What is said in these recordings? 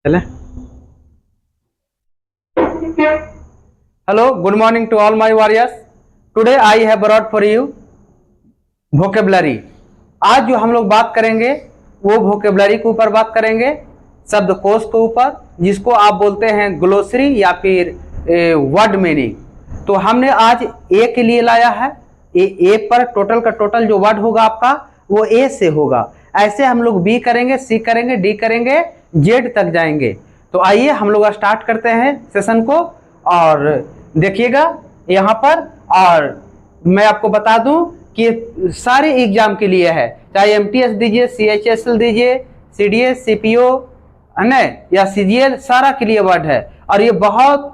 चले। Hello, good morning to all my warriors. Today I have brought for you vocabulary. आज जो हम लोग बात करेंगे वो वोकेबलरी के ऊपर बात करेंगे, शब्दकोश के ऊपर, जिसको आप बोलते हैं ग्लोसरी या फिर वर्ड मीनिंग। तो हमने आज ए के लिए लाया है। ए पर टोटल का टोटल जो वर्ड होगा आपका वो ए से होगा। ऐसे हम लोग बी करेंगे, सी करेंगे, डी करेंगे, जेड तक जाएंगे। तो आइए हम लोग स्टार्ट करते हैं सेशन को। और देखिएगा यहाँ पर, और मैं आपको बता दूं कि सारे एग्जाम के लिए है, चाहे एमटीएस दीजिए, सीएचएसएल दीजिए, सीडीएस, सीपीओ है ना, या सीजीएल, सारा के लिए वर्ड है। और ये बहुत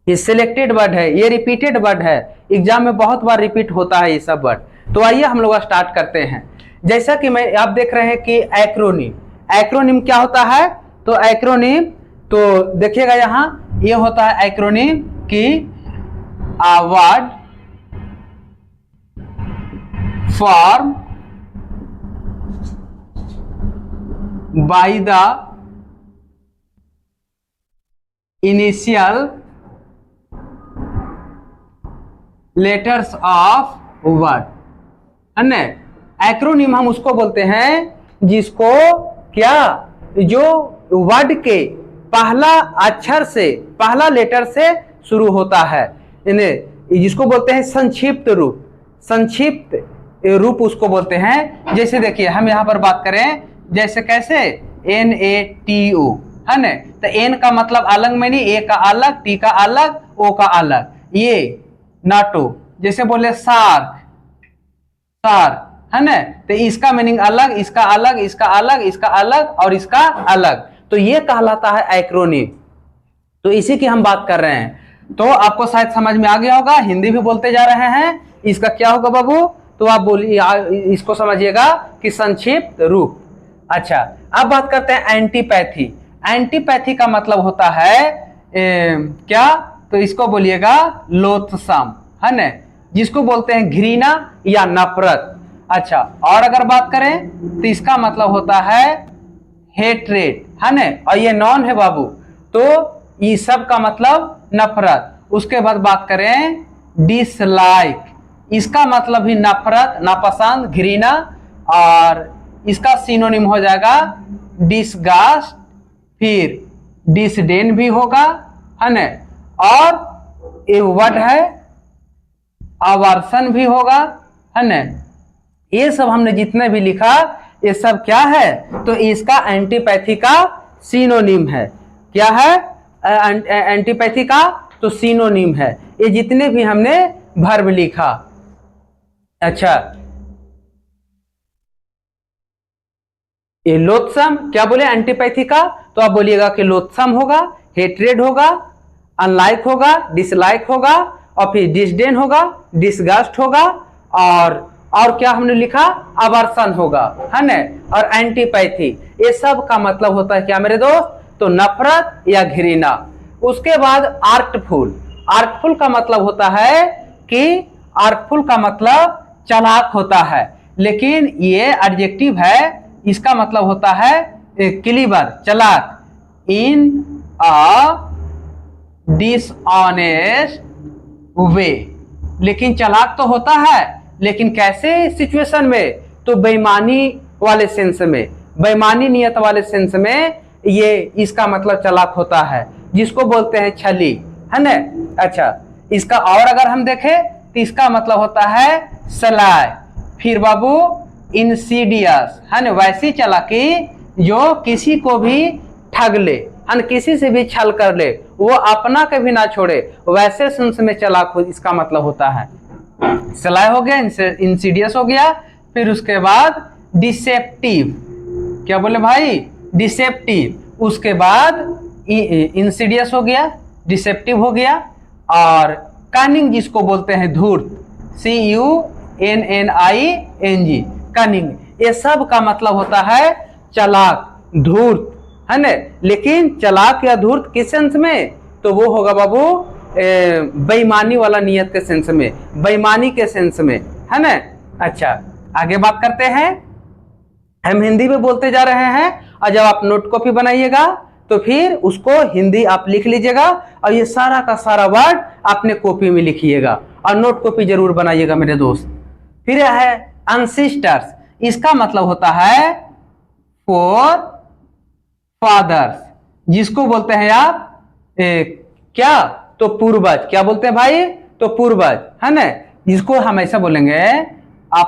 सिलेक्टेड वर्ड है, ये रिपीटेड वर्ड है, एग्जाम में बहुत बार रिपीट होता है ये सब वर्ड। तो आइए हम लोग स्टार्ट करते हैं। जैसा कि मैं आप देख रहे हैं कि एक्रोनिम, एक्रोनिम क्या होता है? तो एक्रोनिम, तो देखिएगा यहाँ ये होता है एक्रोनिम कि a word formed by the initial letters of word, है ना। एक्रोनिम हम उसको बोलते हैं जिसको क्या, जो वर्ड के पहला अक्षर से, पहला लेटर से शुरू होता है, जिसको बोलते हैं संक्षिप्त रूप। संक्षिप्त रूप उसको बोलते हैं। जैसे देखिए हम यहाँ पर बात करें, जैसे कैसे NATO, है ना। तो एन का मतलब अलग में नहीं, ए का अलग, टी का अलग, ओ का अलग, ये नाटो। जैसे बोले सार, सार, है ना। तो इसका मीनिंग अलग, इसका अलग, इसका अलग, इसका अलग और इसका अलग। तो ये कहलाता है एक्रोनिम। तो इसी की हम बात कर रहे हैं। तो आपको शायद समझ में आ गया होगा, हिंदी भी बोलते जा रहे हैं। इसका क्या होगा बाबू? तो आप बोलिए, इसको समझिएगा कि संक्षिप्त रूप। अच्छा, अब बात करते हैं एंटीपैथी। एंटीपैथी का मतलब होता है क्या? तो इसको बोलिएगा लोथसम, है ना, जिसको बोलते हैं घृणा या नफरत। अच्छा, और अगर बात करें तो इसका मतलब होता है हेट्रेड, है ना, और ये नॉन है बाबू, तो ये सब का मतलब नफरत। उसके बाद बात करें डिसलाइक, इसका मतलब भी नफरत, नापसंद, घृणा, और इसका सिनोनिम हो जाएगा डिसगस्ट, फिर डिसडेन भी होगा, है ना, और ये वर्ड है अवर्सन भी होगा, है ना। ये सब हमने जितने भी लिखा ये सब क्या है? तो इसका एंटीपैथी का सिनोनिम है। क्या है? एंटीपैथी का तो सिनोनिम है। ये जितने भी हमने वर्ब लिखा। अच्छा, ये लोथसम क्या बोले एंटीपैथी का? तो आप बोलिएगा कि लोथसम होगा, हेट्रेड होगा, अनलाइक होगा, डिसलाइक होगा, और फिर डिसडेन होगा, डिसगस्ट होगा, और क्या हमने लिखा? अवर्सन होगा, है ना। और एंटीपैथी, ये सब का मतलब होता है क्या मेरे दोस्त? तो नफरत या घृणा। उसके बाद आर्टफुल। आर्टफुल का मतलब होता है कि, आर्टफुल का मतलब चालाक होता है, लेकिन ये एडजेक्टिव है, इसका मतलब होता है क्लीवर, चालाक, इन अ डिसऑनेस्ट वे। लेकिन चालाक तो होता है, लेकिन कैसे सिचुएशन में? तो बेईमानी वाले सेंस में, बेईमानी नियत वाले सेंस में ये इसका मतलब चालाक होता है, जिसको बोलते हैं छली, है ना। अच्छा, इसका और अगर हम देखें तो इसका मतलब होता है सलाय। फिर बाबू इंसीडियस, है ना, वैसी चालाकी जो किसी को भी ठग ले, है, किसी से भी छल कर ले, वो अपना कभी ना छोड़े, वैसे सेंस में चालाक हो, इसका मतलब होता है। सलाय हो गया, इंसीडियस हो गया। फिर उसके बाद डिसेप्टिव, क्या बोले भाई? डिसेप्टिव। उसके बाद इंसीडियस हो गया, डिसेप्टिव हो गया, और कनिंग जिसको बोलते हैं धूर्त, CUNNING, कनिंग। ये सब का मतलब होता है चालाक, धूर्त, है ना। लेकिन चालाक या धूर्त किस सेंस में? तो वो होगा बाबू बेईमानी वाला नियत के सेंस में, बेईमानी के सेंस में, है ना। अच्छा, आगे बात करते हैं। हम हिंदी में बोलते जा रहे हैं, और जब आप नोट कॉपी बनाइएगा तो फिर उसको हिंदी आप लिख लीजिएगा और ये सारा का सारा वर्ड अपने कॉपी में लिखिएगा और नोट कॉपी जरूर बनाइएगा मेरे दोस्त। फिर है एंसेस्टर्स, इसका मतलब होता है फोर फादर्स, जिसको बोलते हैं आप क्या, तो पूर्वज। क्या बोलते हैं भाई, तो पूर्वज, है ना। जिसको हम ऐसा बोलेंगे a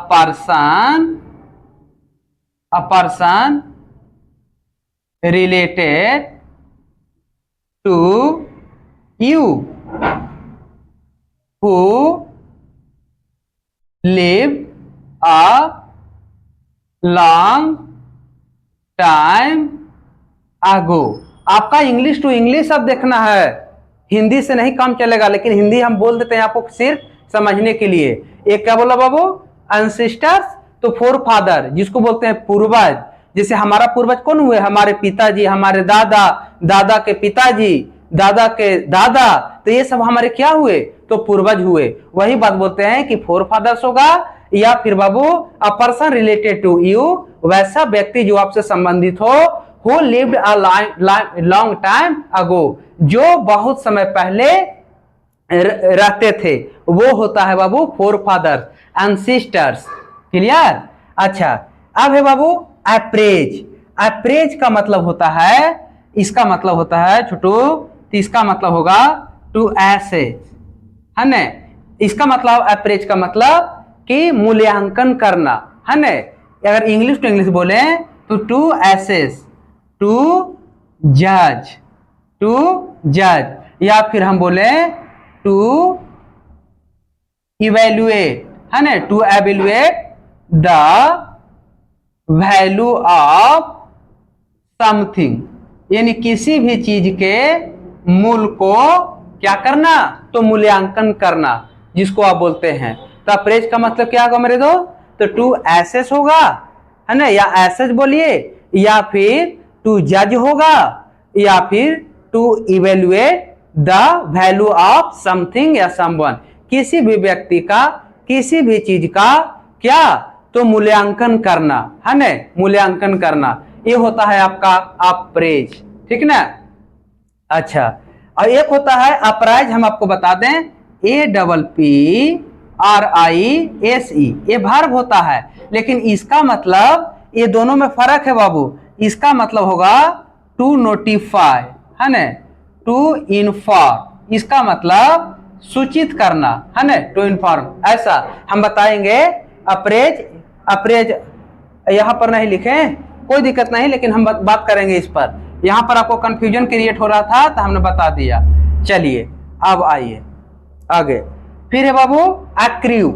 person related to you who live a long time ago. आपका इंग्लिश टू इंग्लिश अब देखना है, हिंदी से नहीं काम चलेगा, लेकिन हिंदी हम बोल देते हैं आपको सिर्फ समझने के लिए। एक क्या बोला बाबू, एंसेस्टर्स, तो फोर फादर, जिसको बोलते हैं पूर्वज। जैसे हमारा पूर्वज कौन हुए, हमारे पिताजी, हमारे दादा, दादा के पिताजी, दादा के दादा, तो ये सब हमारे क्या हुए, तो पूर्वज हुए। वही बात बोलते हैं कि फोर फादर्स होगा, या फिर babu a person related to you, वैसा व्यक्ति जो आपसे संबंधित हो, who lived a long time ago, जो बहुत समय पहले रहते थे, वो होता है बाबू फोर फादर्स, एंसेस्टर्स। क्लियर। अच्छा, अब है बाबू अप्रेज। अप्रेज का मतलब होता है, इसका मतलब होता है छोटू, तो इसका मतलब होगा टू एसेज, है ना। इसका मतलब अप्रेज का मतलब कि मूल्यांकन करना, है ना। अगर इंग्लिश टू इंग्लिश बोले तो टू एसेज, टू जज, टू जज, या फिर हम बोले टू इवेल्युएट, है ना, to evaluate the value of something, यानी किसी भी चीज के मूल को क्या करना, तो मूल्यांकन करना, जिसको आप बोलते हैं। तो अप्रेज का मतलब क्या होगा मेरे दोस्त, तो टू एसेस होगा, है ना, या एसेस बोलिए, या फिर टू जज होगा, या फिर to evaluate the value of something या समवन, किसी भी व्यक्ति का, किसी भी चीज का क्या, तो मूल्यांकन करना, है ना, मूल्यांकन करना, ये होता है आपका अप्रेज। ठीक ना। अच्छा, और एक होता है अपराइज, हम आपको बता दें, APPRISE, ये वर्ब होता है, लेकिन इसका मतलब, ये दोनों में फर्क है बाबू। इसका मतलब होगा टू नोटिफाई, है ना, टू इन्फॉर्म, इसका मतलब सूचित करना, है ना, टू इन्फॉर्म, ऐसा हम बताएंगे। अप्रेज, अप्रेज यहां पर नहीं लिखे, कोई दिक्कत नहीं, लेकिन हम बात करेंगे इस पर। यहां पर आपको कंफ्यूजन क्रिएट हो रहा था तो हमने बता दिया। चलिए अब आइए आगे। फिर है बाबू एक्रीव।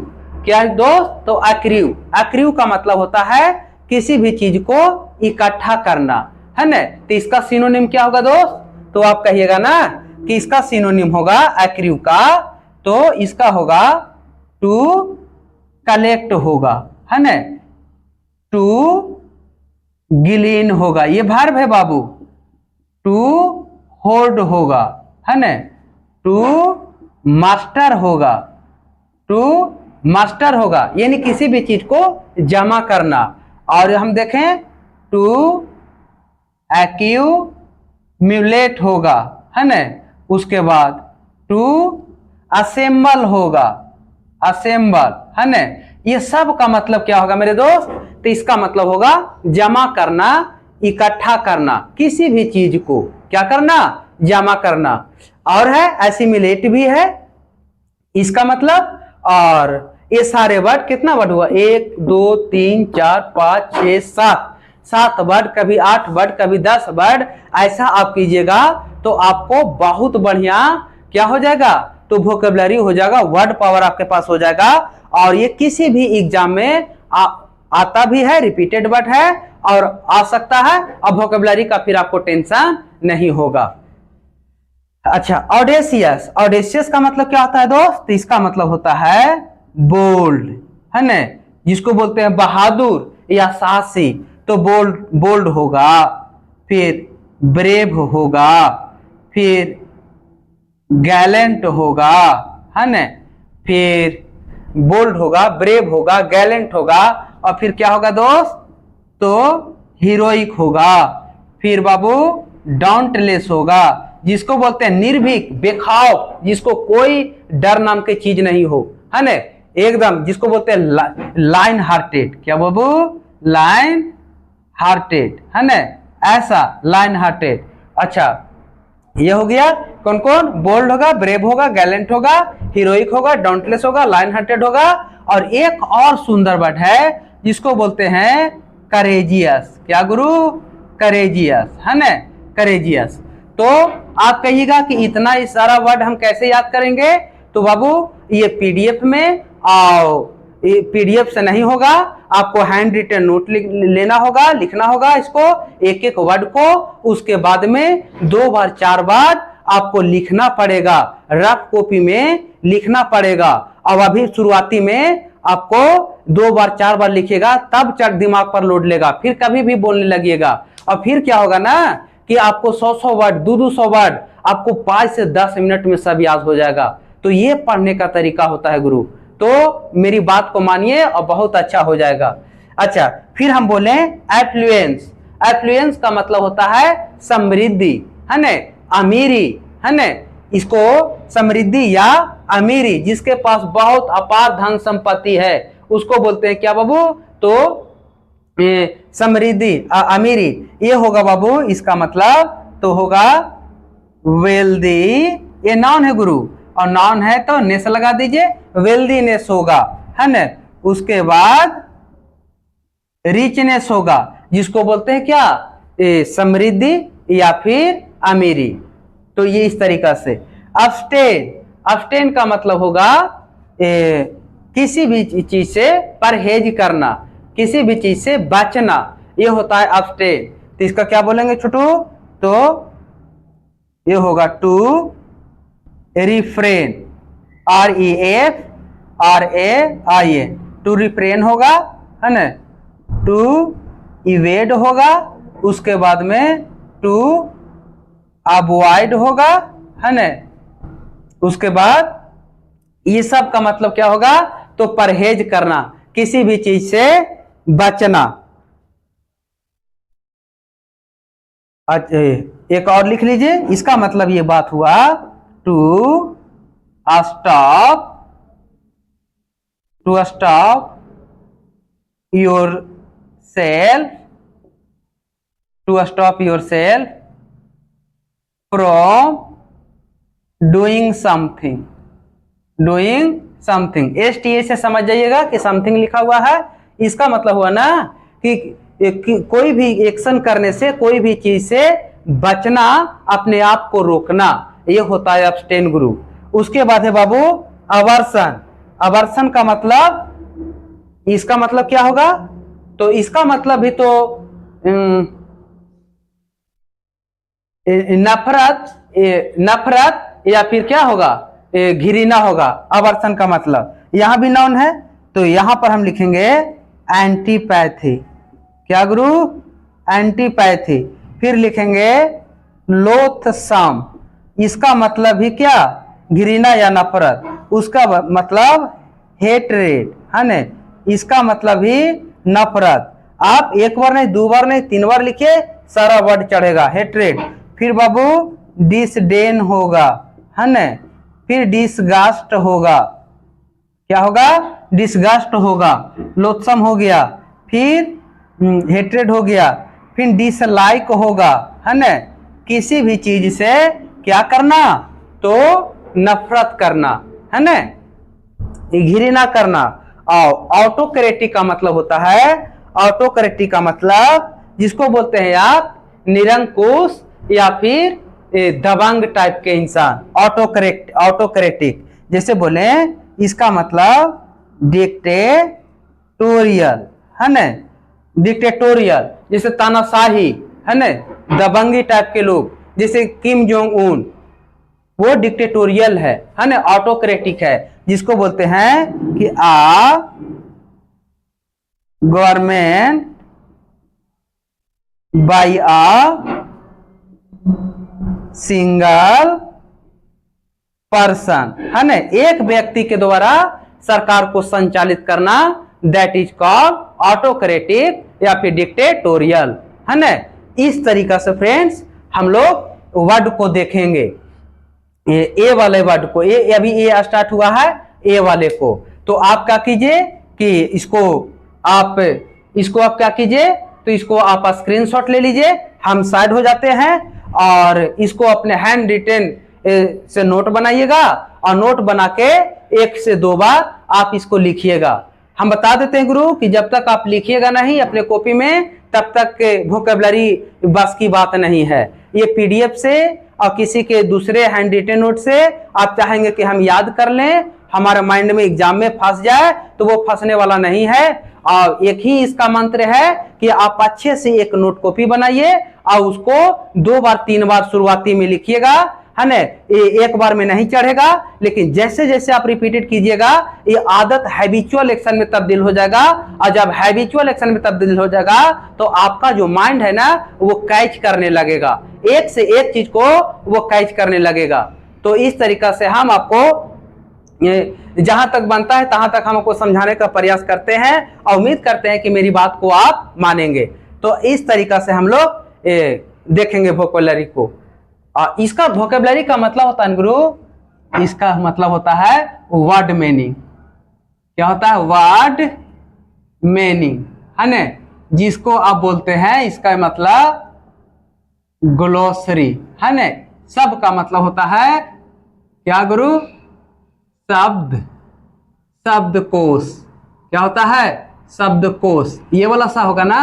क्या है दोस्त, तो एक्रीव, एक्रीव का मतलब होता है किसी भी चीज को इकट्ठा करना, है ना। तो इसका सिनोनिम क्या होगा दोस्त, तो आप कहिएगा ना कि इसका सिनोनिम होगा एक्रीव का, तो इसका होगा टू कलेक्ट होगा, है ना, टू गिलीन होगा, ये वर्ब है बाबू। टू होल्ड होगा, है ना, टू मास्टर होगा, टू मास्टर होगा, यानी किसी भी चीज को जमा करना। और हम देखें टू एक्यूमुलेट होगा, है ना, उसके बाद टू असेंबल होगा, असेंबल, है ना। ये सब का मतलब क्या होगा मेरे दोस्त, तो इसका मतलब होगा जमा करना, इकट्ठा करना, किसी भी चीज को क्या करना, जमा करना। और है एसिमिलेट भी है इसका मतलब। और ये सारे वर्ड, कितना वर्ड हुआ, 1 2 3 4 5 6 7, 7 वर्ड, कभी 8 वर्ड, कभी 10 वर्ड, ऐसा आप कीजिएगा तो आपको बहुत बढ़िया क्या हो जाएगा, तो वोकैबुलरी हो जाएगा, वर्ड पावर आपके पास हो जाएगा। और ये किसी भी एग्जाम में आता भी है, रिपीटेड वर्ड है और आ सकता है, और वोकैबुलरी का फिर आपको टेंशन नहीं होगा। अच्छा, ऑडेसियस, ऑडेसियस का मतलब क्या होता है दोस्त, इसका मतलब होता है बोल्ड, है ना, जिसको बोलते हैं बहादुर या साहसी। तो बोल्ड, बोल्ड होगा, फिर ब्रेव होगा, फिर गैलेंट होगा, है ना, फिर बोल्ड होगा, ब्रेव होगा, गैलेंट होगा, और फिर क्या होगा दोस्त, तो हीरोइक होगा, फिर बाबू डाउटलेस होगा, जिसको बोलते हैं निर्भीक, बेखौफ, जिसको कोई डर नाम की चीज नहीं हो, है ना, एकदम, जिसको बोलते हैं लाइन हार्टेड। क्या बाबू? लाइन हार्टेड, है ना, ऐसा लाइन हार्टेड। अच्छा, ये हो गया। कौन कौन? बोल्ड होगा, ब्रेव होगा, गैलेंट होगा, हीरोइक होगा, डाउटलेस होगा, लाइन हार्टेड होगा। और एक और सुंदर वर्ड है जिसको बोलते हैं करेजियस। क्या गुरु? करेजियस, है ना, करेजियस। तो आप कहिएगा कि इतना ही सारा वर्ड हम कैसे याद करेंगे? तो बाबू ये पीडीएफ में आओ, पीडीएफ से नहीं होगा, आपको हैंड रिटन नोट लेना होगा, लिखना होगा इसको, एक एक वर्ड को, उसके बाद में 2 बार 4 बार आपको लिखना पड़ेगा, रफ कॉपी में लिखना पड़ेगा। अब अभी शुरुआती में आपको 2 बार 4 बार लिखिएगा, तब चट दिमाग पर लोड लेगा, फिर कभी भी बोलने लगिएगा। और फिर क्या होगा ना कि आपको 100-100 वर्ड, 200 वर्ड आपको 5 से 10 मिनट में सब याद हो जाएगा। तो ये पढ़ने का तरीका होता है गुरु। तो मेरी बात को मानिए और बहुत अच्छा हो जाएगा। अच्छा, फिर हम बोले एफ्लुएंस। एफ्लुएंस का मतलब होता है समृद्धि, है ना, अमीरी, है ना, इसको समृद्धि या अमीरी, जिसके पास बहुत अपार धन संपत्ति है, उसको बोलते हैं क्या बाबू? तो समृद्धि, अमीरी, ये होगा बाबू, इसका मतलब तो होगा वेल्दी। ये नाउन है गुरु, और नाउन है तो नेस लगा दीजिए, वेल्दीनेस होगा, है ना। उसके बाद रिचनेस होगा, जिसको बोलते हैं क्या? समृद्धि या फिर अमीरी। तो ये इस तरीका से। अब्स्टेन, अब्स्टेन का मतलब होगा किसी भी चीज से परहेज करना, किसी भी चीज से बचना, ये होता है अब्स्टेन। तो इसका क्या बोलेंगे छोटू? तो ये होगा to refrain, REFRAIN, to refrain होगा, है ना, टू इवेड होगा, उसके बाद में टू अवॉइड होगा, है ना, उसके बाद ये सब का मतलब क्या होगा? तो परहेज करना, किसी भी चीज से बचना। एक और लिख लीजिए, इसका मतलब ये बात हुआ to stop, to stop yourself, to stop yourself from doing something, doing something. STA से समझ जाइएगा कि समथिंग लिखा हुआ है, इसका मतलब हुआ ना कि कोई भी एक्शन करने से, कोई भी चीज से बचना, अपने आप को रोकना, ये होता है अब्स्टेन गुरु। उसके बाद है बाबू अवर्सन। अवर्सन का मतलब, इसका मतलब क्या होगा? तो इसका मतलब भी तो नफरत, नफरत या फिर क्या होगा? घृणा होगा। अवर्सन का मतलब यहां भी नाउन है, तो यहां पर हम लिखेंगे एंटीपैथी। क्या गुरु? एंटीपैथी। फिर लिखेंगे लोथसम, इसका मतलब ही क्या? घृणा या नफरत। उसका मतलब हेट्रेड, है ना, इसका मतलब ही नफरत। आप एक बार नहीं, 2 बार नहीं, 3 बार लिखिए, सारा वर्ड चढ़ेगा, हेट्रेड। फिर बाबू डिसडेन होगा, है ना, फिर डिसगस्ट होगा। क्या होगा? डिसगस्ट होगा। लोथसम हो गया, फिर हेट्रेड हो गया, फिर डिसलाइक होगा, है ना, किसी भी चीज से क्या करना? तो नफरत करना, है ना, घृणा करना। और ऑटोक्रेटिक का मतलब होता है, ऑटोक्रेटिक का मतलब जिसको बोलते हैं आप निरंकुश या फिर दबंग टाइप के इंसान, ऑटोक्रेटिक। जैसे बोले इसका मतलब डिक्टेटोरियल, है ना, डिक्टेटोरियल, जैसे तानाशाही, है ना, दबंगी टाइप के लोग, जैसे किम जोंग उन, वो डिक्टेटोरियल है ना, ऑटोक्रेटिक है, जिसको बोलते हैं कि गवर्नमेंट बाय सिंगल पर्सन, है ना, एक व्यक्ति के द्वारा सरकार को संचालित करना, दैट इज कॉल्ड ऑटोक्रेटिक या फिर डिक्टेटोरियल, है ना। इस तरीका से फ्रेंड्स हम लोग वर्ड को देखेंगे। ए वाले वर्ड को, ए अभी ए स्टार्ट हुआ है ए वाले को, तो आप क्या कीजिए कि इसको आप क्या कीजिए, तो इसको आप स्क्रीनशॉट ले लीजिए, हम साइड हो जाते हैं और इसको अपने हैंड रिटेन से नोट बनाइएगा और नोट बना के 1 से 2 बार आप इसको लिखिएगा। हम बता देते हैं गुरु कि जब तक आप लिखिएगा नहीं अपने कॉपी में तब तक वोकैबुलरी बस की बात नहीं है। ये पीडीएफ से और किसी के दूसरे हैंड रिटेन नोट से आप चाहेंगे कि हम याद कर लें, हमारे माइंड में एग्जाम में फंस जाए, तो वो फंसने वाला नहीं है। और एक ही इसका मंत्र है कि आप अच्छे से एक नोट कॉपी बनाइए और उसको 2 बार 3 बार शुरुआती में लिखिएगा, है ना। ये एक बार में नहीं चढ़ेगा, लेकिन जैसे जैसे आप रिपीटेड कीजिएगा ये आदत हैबिचुअल एक्शन में तब्दील हो जाएगा, और जब हैबिचुअल एक्शन में तब्दील हो जाएगा तो आपका जो माइंड है ना वो कैच करने लगेगा, एक से एक चीज को वो कैच करने लगेगा। तो इस तरीका से हम आपको जहां तक बनता है तहां तक हम आपको समझाने का प्रयास करते हैं और उम्मीद करते हैं कि मेरी बात को आप मानेंगे। तो इस तरीका से हम लोग देखेंगे वोकैबुलरी को। इसका वोकैबुलरी का मतलब होता है गुरु, इसका मतलब होता है वर्ड मीनिंग। क्या होता है? वर्ड मीनिंग, है ना, जिसको आप बोलते हैं इसका मतलब ग्लोसरी, है ना। सब का मतलब होता है क्या गुरु? शब्द, शब्दकोश। क्या होता है? शब्दकोश। ये वाला सा होगा ना,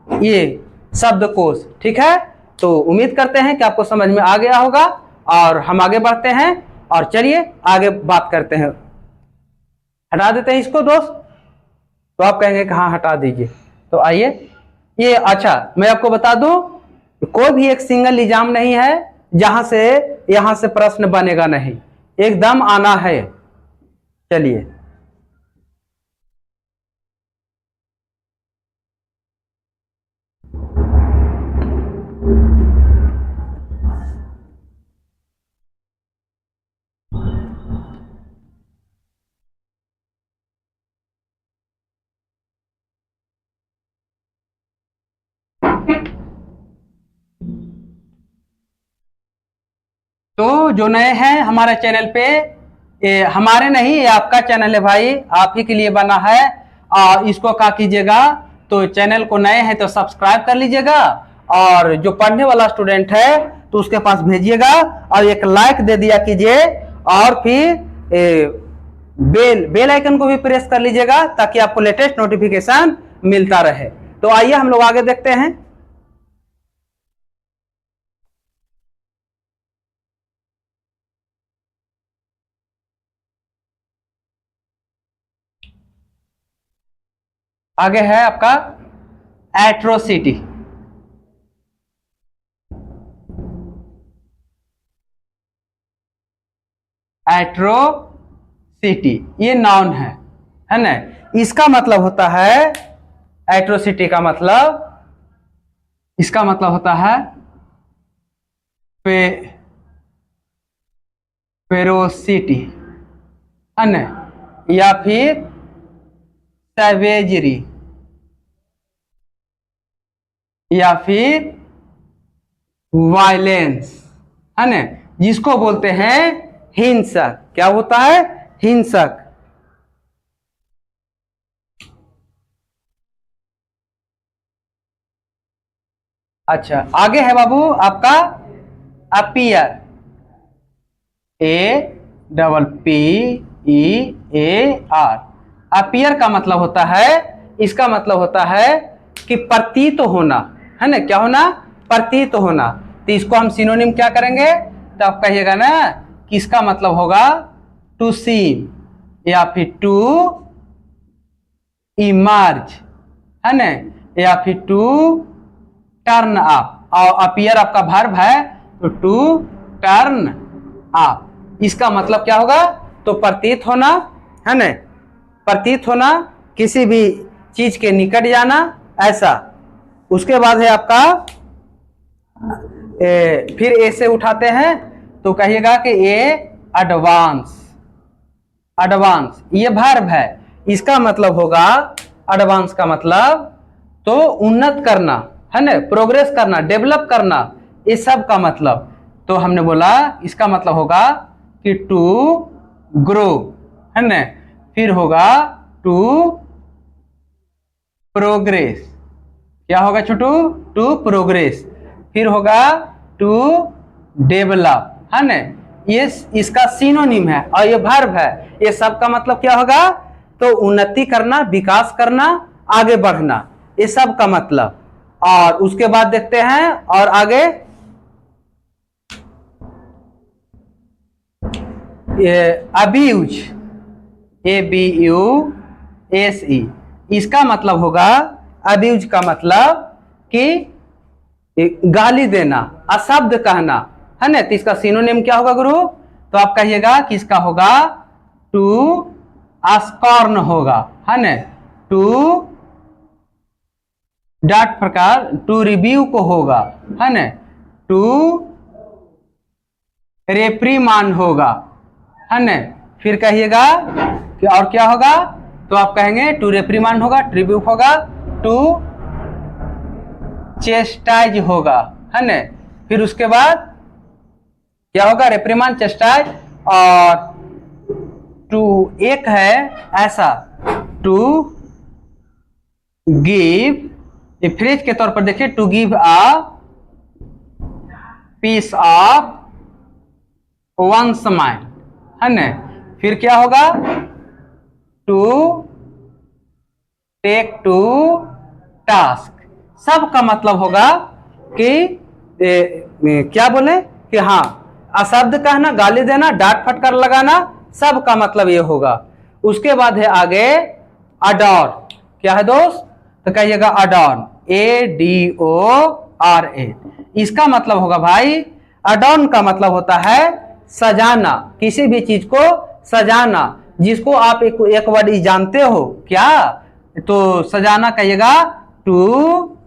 ये शब्दकोश, ठीक है। तो उम्मीद करते हैं कि आपको समझ में आ गया होगा और हम आगे बढ़ते हैं और चलिए आगे बात करते हैं। हटा देते हैं इसको दोस्त, तो आप कहेंगे कि हाँ हटा दीजिए। तो आइए, ये अच्छा मैं आपको बता दूं, कोई भी एक सिंगल एग्जाम नहीं है जहां से यहां से प्रश्न बनेगा नहीं, एकदम आना है। चलिए तो जो नए हैं हमारे चैनल पे, ये हमारे नहीं, ये आपका चैनल है भाई, आप ही के लिए बना है। और इसको क्या कीजिएगा, तो चैनल को नए हैं तो सब्सक्राइब कर लीजिएगा, और जो पढ़ने वाला स्टूडेंट है तो उसके पास भेजिएगा और एक लाइक दे दिया कीजिए, और फिर बेल आइकन को भी प्रेस कर लीजिएगा ताकि आपको लेटेस्ट नोटिफिकेशन मिलता रहे। तो आइए हम लोग आगे देखते हैं। आगे है आपका एट्रोसिटी। एट्रोसिटी ये नाउन है ना। इसका मतलब होता है, एट्रोसिटी का मतलब, इसका मतलब होता है फेरोसिटी, है ना, या फिर सैवेजरी, या फिर वायलेंस, है ना, जिसको बोलते हैं हिंसक। क्या होता है? हिंसक। अच्छा आगे है बाबू आपका अपीयर, APPEAR। अपीयर का मतलब होता है, इसका मतलब होता है कि प्रतीत होना, है ना। क्या होना? प्रतीत होना। तो इसको हम सिनोनिम क्या करेंगे, तो आप कहिएगा ना कि इसका मतलब होगा टू सीम, या फिर टू इमर्ज, है ना, या फिर टू टर्न अप। और अपीयर आपका वर्ब है, तो टू टर्न अप। इसका मतलब क्या होगा? तो प्रतीत होना, है ना, प्रतीत होना, किसी भी चीज के निकट जाना, ऐसा। उसके बाद है आपका फिर ए से उठाते हैं तो कहिएगा कि ए एडवांस। एडवांस ये वर्ब है, इसका मतलब होगा, एडवांस का मतलब तो उन्नत करना, है ना, प्रोग्रेस करना, डेवलप करना, ये सब का मतलब। तो हमने बोला इसका मतलब होगा कि टू ग्रो, है ना, फिर होगा टू प्रोग्रेस। क्या होगा छोटू? To progress. फिर होगा टू डेवलप, है ना, ये इसका सिनोनिम है और ये वर्ब है। ये सब का मतलब क्या होगा? तो उन्नति करना, विकास करना, आगे बढ़ना, ये सब का मतलब। और उसके बाद देखते हैं और आगे अब्यूज, ABUSE, इसका मतलब होगा, अब्यूज का मतलब कि गाली देना, अशब्द कहना, है ना। तो इसका सिनोनिम क्या होगा गुरु? तो आप कहिएगा कि इसका होगा टू स्कॉर्न होगा, है ना, टू डॉट प्रकार टू रिव्यू को होगा, है ना, टू रेप्रीमांड होगा, है ना। फिर कहिएगा कि और क्या होगा? तो आप कहेंगे टू रेप्रीमांड होगा, ट्रिब्यू होगा, टू चेस्टाइज होगा, है ना। फिर उसके बाद क्या होगा? रेप्रीमांड, चेस्टाइज, और टू एक है ऐसा, टू गिव, ये फ्रेज के तौर पर देखिए, to give a piece of one's mind, है ना। फिर क्या होगा? To take to task. सब का मतलब होगा कि क्या बोले कि हाँ, अशब्द कहना, गाली देना, डांट फटकार लगाना, सब का मतलब ये होगा। उसके बाद है आगे अडॉर। क्या है दोस्त? तो कहिएगा अडॉर्न, ADORN। इसका मतलब होगा भाई, अडॉर्न का मतलब होता है सजाना, किसी भी चीज को सजाना, जिसको आप एक वर्ड जानते हो क्या? तो सजाना कहिएगा टू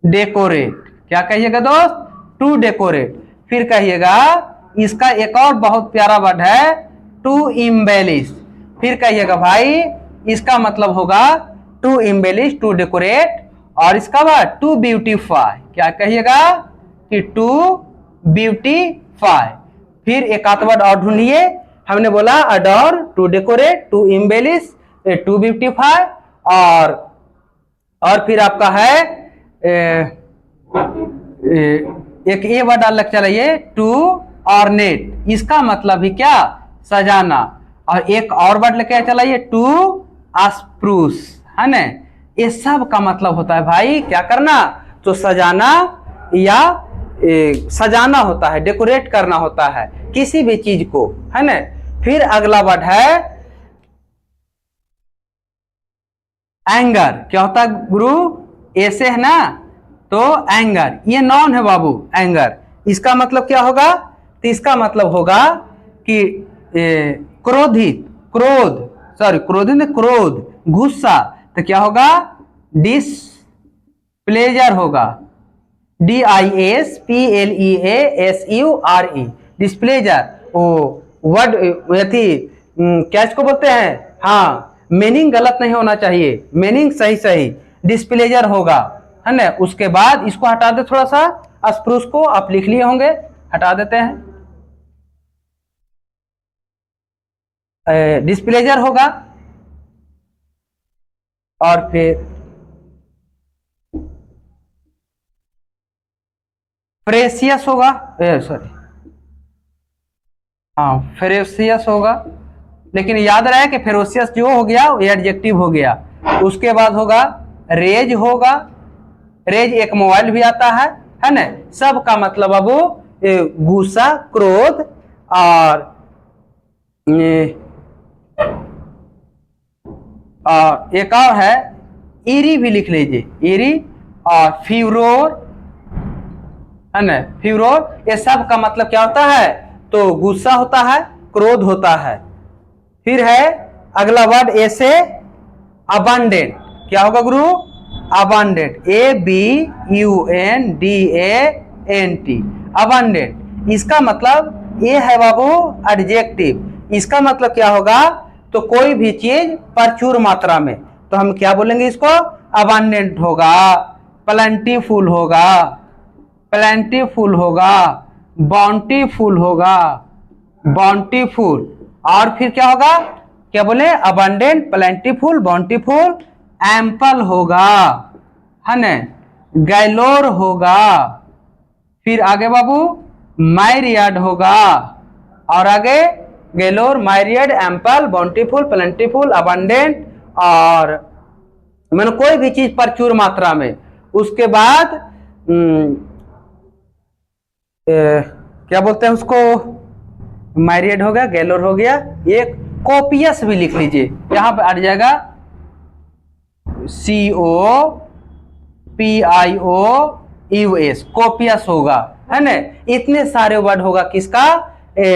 डेकोरेट। क्या कहिएगा दोस्त? To decorate. फिर कहिएगा इसका एक और बहुत प्यारा वर्ड है टू इम्बेलिश। फिर कहिएगा भाई इसका मतलब होगा टू इम्बेलिश, टू डेकोरेट, और इसका बाद टू ब्यूटीफाई। क्या कहिएगा? कि टू ब्यूटीफाई। फिर एक आध वर्ड और ढूंढिए। हमने बोला adore, to decorate, to embellish, to beautify, और फिर आपका है एक ये वर्ड अलग चलाइए, टू ऑर्नेट। इसका मतलब ही क्या? सजाना। और एक और वर्ड लेके चलाइए, टू स्प्रूस, है ना। ये सब का मतलब होता है भाई क्या करना? तो सजाना या सजाना होता है, डेकोरेट करना होता है किसी भी चीज को, है ना। फिर अगला वर्ड है एंगर। क्या होता है गुरु? ऐसे है ना, तो एंगर ये नॉन है बाबू, एंगर। इसका मतलब क्या होगा? तो इसका मतलब होगा कि क्रोधित, क्रोध, सॉरी क्रोधित नहीं, क्रोध, गुस्सा। तो क्या होगा? डिसप्लेजर होगा, DISPLEASURE, डिस्प्लेजर। वो वर्ड क्या इसको बोलते हैं? हाँ, मीनिंग गलत नहीं होना चाहिए, मीनिंग सही सही, डिस्प्लेजर होगा, है ना। उसके बाद इसको हटा दे, थोड़ा सा स्प्रूस को आप लिख लिए होंगे, हटा देते हैं। डिस्प्लेजर होगा, और फिर फ्रेशियस होगा, सॉरी हाँ फेरोसियस होगा, लेकिन याद रहे कि फेरोसियस जो हो गया वो एडजेक्टिव हो गया। उसके बाद होगा रेज होगा, रेज एक मोबाइल भी आता है ना। सब का मतलब अब गुस्सा, क्रोध, और एक और है ईरी भी लिख लीजिए, ईरी, और फ्यूरोर, है ना, फ्यूरोर। ये सब का मतलब क्या होता है? तो गुस्सा होता है, क्रोध होता है। फिर है अगला वर्ड ऐसे अबांडेंट। क्या होगा गुरु? Abundant, ABUNDANT, abundant. इसका मतलब ये है बाबू एडजेक्टिव। इसका मतलब क्या होगा? तो कोई भी चीज प्रचुर मात्रा में, तो हम क्या बोलेंगे इसको? अबांडेंट होगा, प्लेंटीफुल होगा, प्लेंटीफुल होगा, बाउंटीफुल होगा, बाउंटीफुल। और फिर क्या होगा, क्या बोले, अबंडेंट, प्लेंटीफुल, बाउंटीफुल, एम्पल होगा, है ना, गैलोर होगा। फिर आगे बाबू मायरियाड होगा, और आगे galore, मायरियाड, ample, bountiful, plentiful, abundant, और मैंने कोई भी चीज प्रचुर मात्रा में। उसके बाद क्या बोलते हैं उसको, मायरियड हो गया, गैलोर हो गया, ये कोपियस भी लिख लीजिए, यहां पर आ जाएगा COPIOUS, कोपियस होगा, है ना। इतने सारे वर्ड होगा किसका,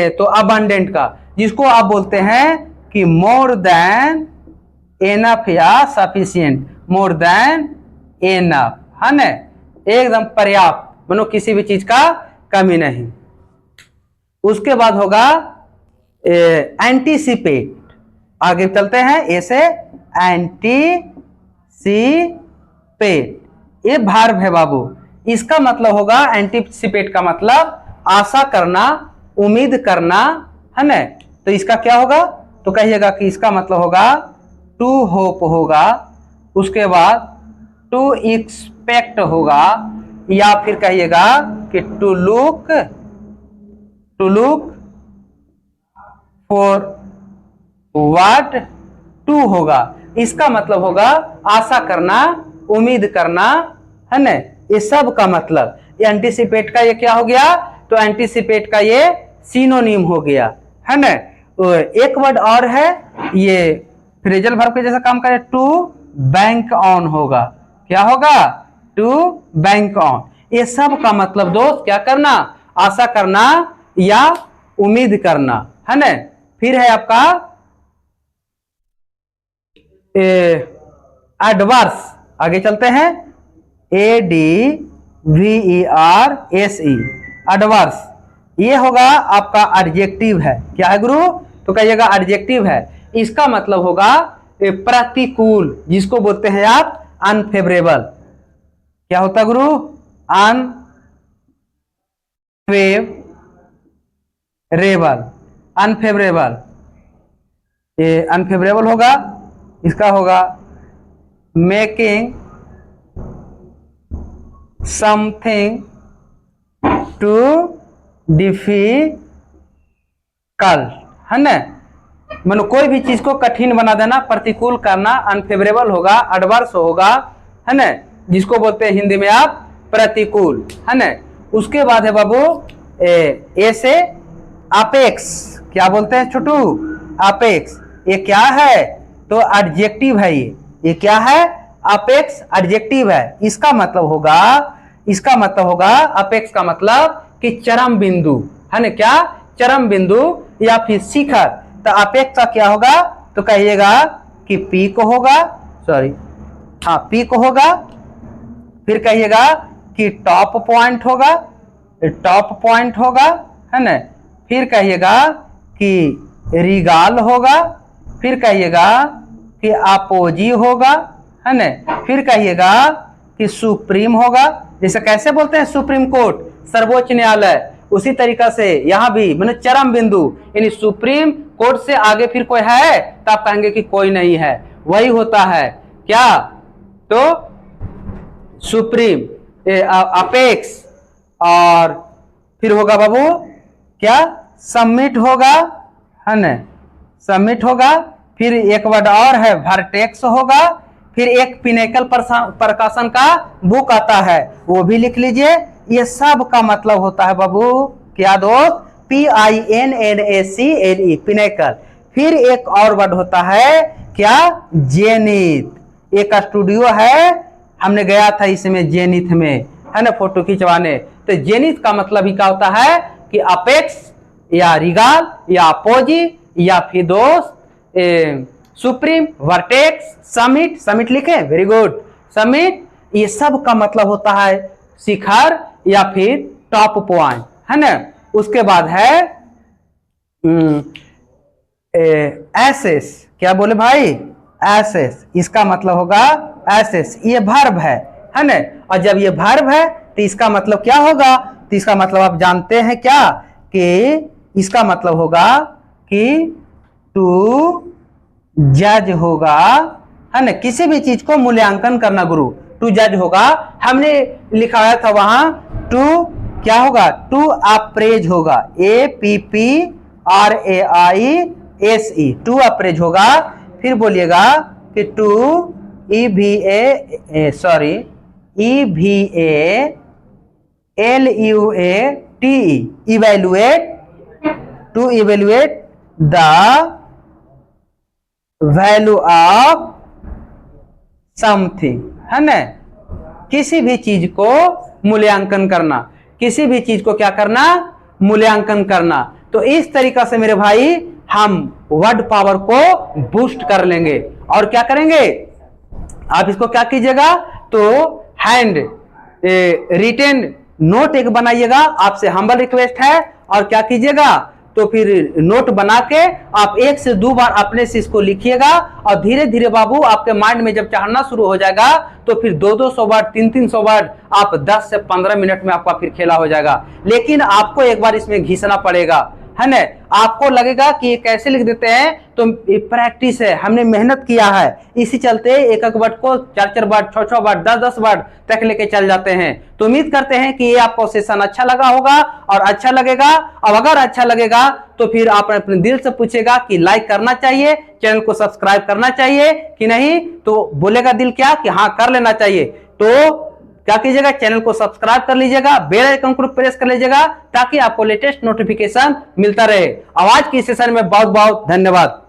तो अबंडेंट का, जिसको आप बोलते हैं कि मोर देन एनफ या सफिशिएंट, मोर देन एनफ, है ना, एकदम पर्याप्त, मानो किसी भी चीज का कमी नहीं। उसके बाद होगा एंटीसिपेट, आगे चलते हैं, ऐसे एंटीसिपेट, ये भार्ब है बाबू। इसका मतलब होगा, एंटीसिपेट का मतलब आशा करना, उम्मीद करना, है ना। तो इसका क्या होगा, तो कहिएगा कि इसका मतलब होगा टू होप होगा, उसके बाद टू एक्सपेक्ट होगा, या फिर कहिएगा कि to look for what to होगा। इसका मतलब होगा आशा करना, उम्मीद करना, है ना, ये सब का मतलब। एंटीसिपेट का ये क्या हो गया, तो एंटीसिपेट का ये सिनोनिम हो गया, है ना। एक वर्ड और है, ये फ्रेजल वर्ब के जैसा काम करे, टू बैंक ऑन होगा, क्या होगा, टू बैंक ऑन। ये सब का मतलब दोस्त क्या करना, आशा करना या उम्मीद करना, है ना। फिर है आपका एडवर्स, आगे चलते हैं, ADVERSE, एडवर्स, ये होगा आपका एडजेक्टिव है, क्या है गुरु, तो कहिएगा एडजेक्टिव है। इसका मतलब होगा प्रतिकूल, जिसको बोलते हैं आप अनफेवरेबल। क्या होता है गुरु, अनफेवरेबल, अनफेवरेबल, ये अनफेवरेबल होगा। इसका होगा मेकिंग समथिंग टू डिफिकल्ट, है ना, मतलब कोई भी चीज को कठिन बना देना, प्रतिकूल करना, अनफेवरेबल होगा, एडवर्स होगा, है ना, जिसको बोलते हैं हिंदी में आप प्रतिकूल, है ना। उसके बाद है बाबू ऐसे अपेक्स, क्या बोलते हैं छोटू, अपेक्स, ये क्या है, तो एडजेक्टिव है, ये क्या है, अपेक्स एडजेक्टिव है। इसका मतलब होगा, इसका मतलब होगा, अपेक्स का मतलब कि चरम बिंदु, है ना, क्या, चरम बिंदु या फिर शिखर। तो अपेक्स का क्या होगा, तो कहिएगा कि पीक होगा, सॉरी, हाँ पीक होगा। फिर कहिएगा कि टॉप पॉइंट होगा, टॉप पॉइंट होगा, है ना। फिर कहिएगा कि रिगाल होगा, फिर कहिएगा कि अपोजी होगा, है ना। फिर कहिएगा कि सुप्रीम होगा, जैसे कैसे बोलते हैं सुप्रीम कोर्ट, सर्वोच्च न्यायालय, उसी तरीका से यहां भी मैंने चरम बिंदु, यानी सुप्रीम कोर्ट से आगे फिर कोई है, तो आप कहेंगे कि कोई नहीं है, वही होता है क्या, तो सुप्रीम, अपेक्स। और फिर होगा बाबू क्या, सबमिट होगा, है ना, सबमिट होगा। फिर एक वर्ड और है वर्टेक्स होगा। फिर एक पिनेकल प्रकाशन का बुक आता है, वो भी लिख लीजिए। ये सब का मतलब होता है बाबू क्या दोस्त, PINNACLE, पिनेकल। फिर एक और वर्ड होता है क्या, जेनिथ, एक स्टूडियो है, हमने गया था इसमें जेनिथ में, है ना, फोटो खिंचवाने। तो जेनिथ का मतलब ही क्या होता है कि अपेक्स या रिगाल या अपोजी या फिर दोस्त सुप्रीम, वर्टेक्स, समिट, समिट लिखे, वेरी गुड, समिट, ये सब का मतलब होता है शिखर या फिर टॉप पॉइंट, है ना। उसके बाद है एसेस, क्या बोले भाई, एसेस, इसका मतलब होगा एसेस, ये वर्ब है, है ना। और जब ये वर्ब है तो इसका मतलब क्या होगा, तो इसका मतलब आप जानते हैं क्या, कि इसका मतलब होगा कि टू जज होगा, है ना, किसी भी चीज को मूल्यांकन करना गुरु, टू जज होगा। हमने लिखाया था वहां टू क्या होगा, टू अप्रेज होगा, APPRAISE, टू अप्रेज होगा। फिर बोलिएगा कि to EVALUATE, evaluate, to evaluate the value of something, है ना, किसी भी चीज को मूल्यांकन करना, किसी भी चीज को क्या करना, मूल्यांकन करना। तो इस तरीका से मेरे भाई हम वर्ड पावर को बूस्ट कर लेंगे। और क्या करेंगे, आप इसको क्या कीजिएगा, तो हैंड रिटेन नोट एक बनाइएगा, आपसे हम्बल रिक्वेस्ट है। और क्या कीजिएगा, तो फिर नोट बना के आप 1 से 2 बार अपने से इसको लिखिएगा। और धीरे धीरे बाबू आपके माइंड में जब चढ़ना शुरू हो जाएगा तो फिर 200-200 बार, 300-300 बार, आप 10 से 15 मिनट में आपका फिर खेला हो जाएगा। लेकिन आपको एक बार इसमें घिसना पड़ेगा, है ना। आपको लगेगा कि ये कैसे लिख देते हैं, तो प्रैक्टिस है, हमने मेहनत किया है, इसी चलते एक एक वर्ड को 4-4 बार, 6-6 बार, 10-10 बार तक लेके चल जाते हैं। तो उम्मीद करते हैं कि ये आपको सेशन अच्छा लगा होगा और अच्छा लगेगा। अब अगर अच्छा लगेगा तो फिर आप अपने दिल से पूछेगा कि लाइक करना चाहिए, चैनल को सब्सक्राइब करना चाहिए कि नहीं, तो बोलेगा दिल क्या कि हाँ कर लेना चाहिए। तो क्या कीजिएगा, चैनल को सब्सक्राइब कर लीजिएगा, बेल आइकन को प्रेस कर लीजिएगा ताकि आपको लेटेस्ट नोटिफिकेशन मिलता रहे। आज की सेशन में बहुत बहुत धन्यवाद।